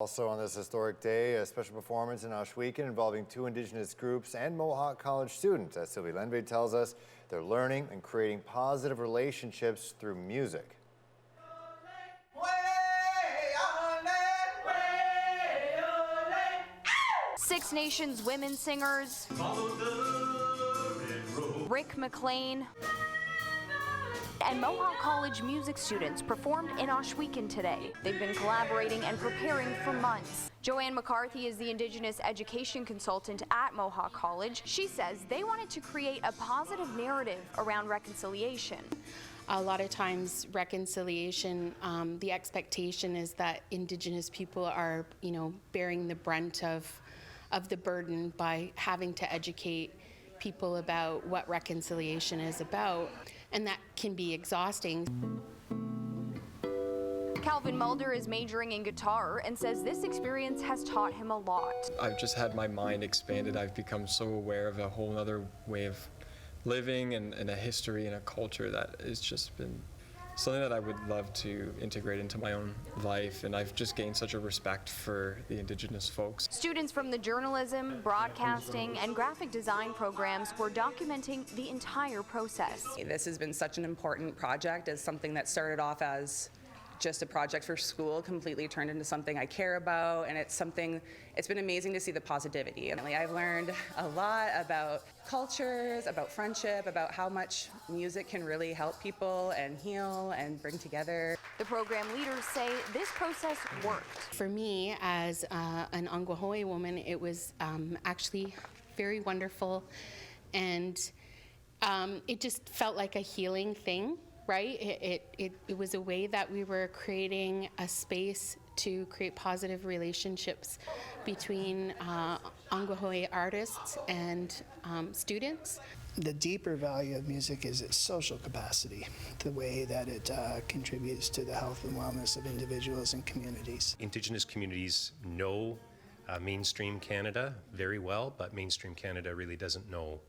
Also on this historic day, a special performance in Ohsweken involving two Indigenous groups and Mohawk College students. As Sylvie Lendvay tells us, they're learning and creating positive relationships through music. Six Nations women singers, Rick McLean, and Mohawk College music students performed in Ohsweken today. They've been collaborating and preparing for months. Joanne McCarthy is the Indigenous education consultant at Mohawk College. She says they wanted to create a positive narrative around reconciliation. A lot of times reconciliation, the expectation is that Indigenous people are, bearing the brunt of the burden by having to educate people about what reconciliation is about, and that can be exhausting. Calvin Mulder is majoring in guitar and says this experience has taught him a lot. I've just had my mind expanded. I've become so aware of a whole other way of living and a history and a culture that has just been something that I would love to integrate into my own life, and I've just gained such a respect for the Indigenous folks. Students from the journalism, broadcasting, and graphic design programs were documenting the entire process. This has been such an important project. As something that started off as just a project for school completely turned into something I care about, and it's been amazing to see the positivity. And I've learned a lot about cultures, about friendship, about how much music can really help people and heal and bring together. The program leaders say this process worked. For me, as an Ongwahoe woman, it was actually very wonderful, and it just felt like a healing thing. Right? It was a way that we were creating a space to create positive relationships between Ongwahoe artists and students. The deeper value of music is its social capacity, the way that it contributes to the health and wellness of individuals and communities. Indigenous communities know mainstream Canada very well, but mainstream Canada really doesn't know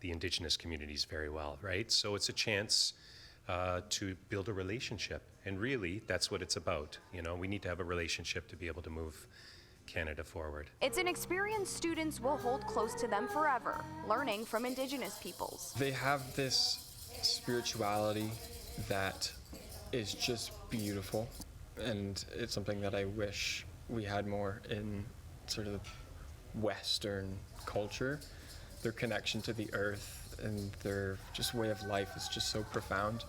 the Indigenous communities very well, right? So it's a chance to build a relationship, and really that's what it's about. We need to have a relationship to be able to move Canada forward. It's an experience students will hold close to them forever, learning from Indigenous peoples. They have this spirituality that is just beautiful, and it's something that I wish we had more in sort of the Western culture. Their connection to the earth and their just way of life is just so profound.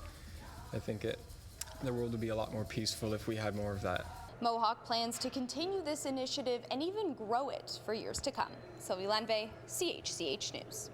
I think the world would be a lot more peaceful if we had more of that. Mohawk plans to continue this initiative and even grow it for years to come. Sylvie Lendvay, CHCH News.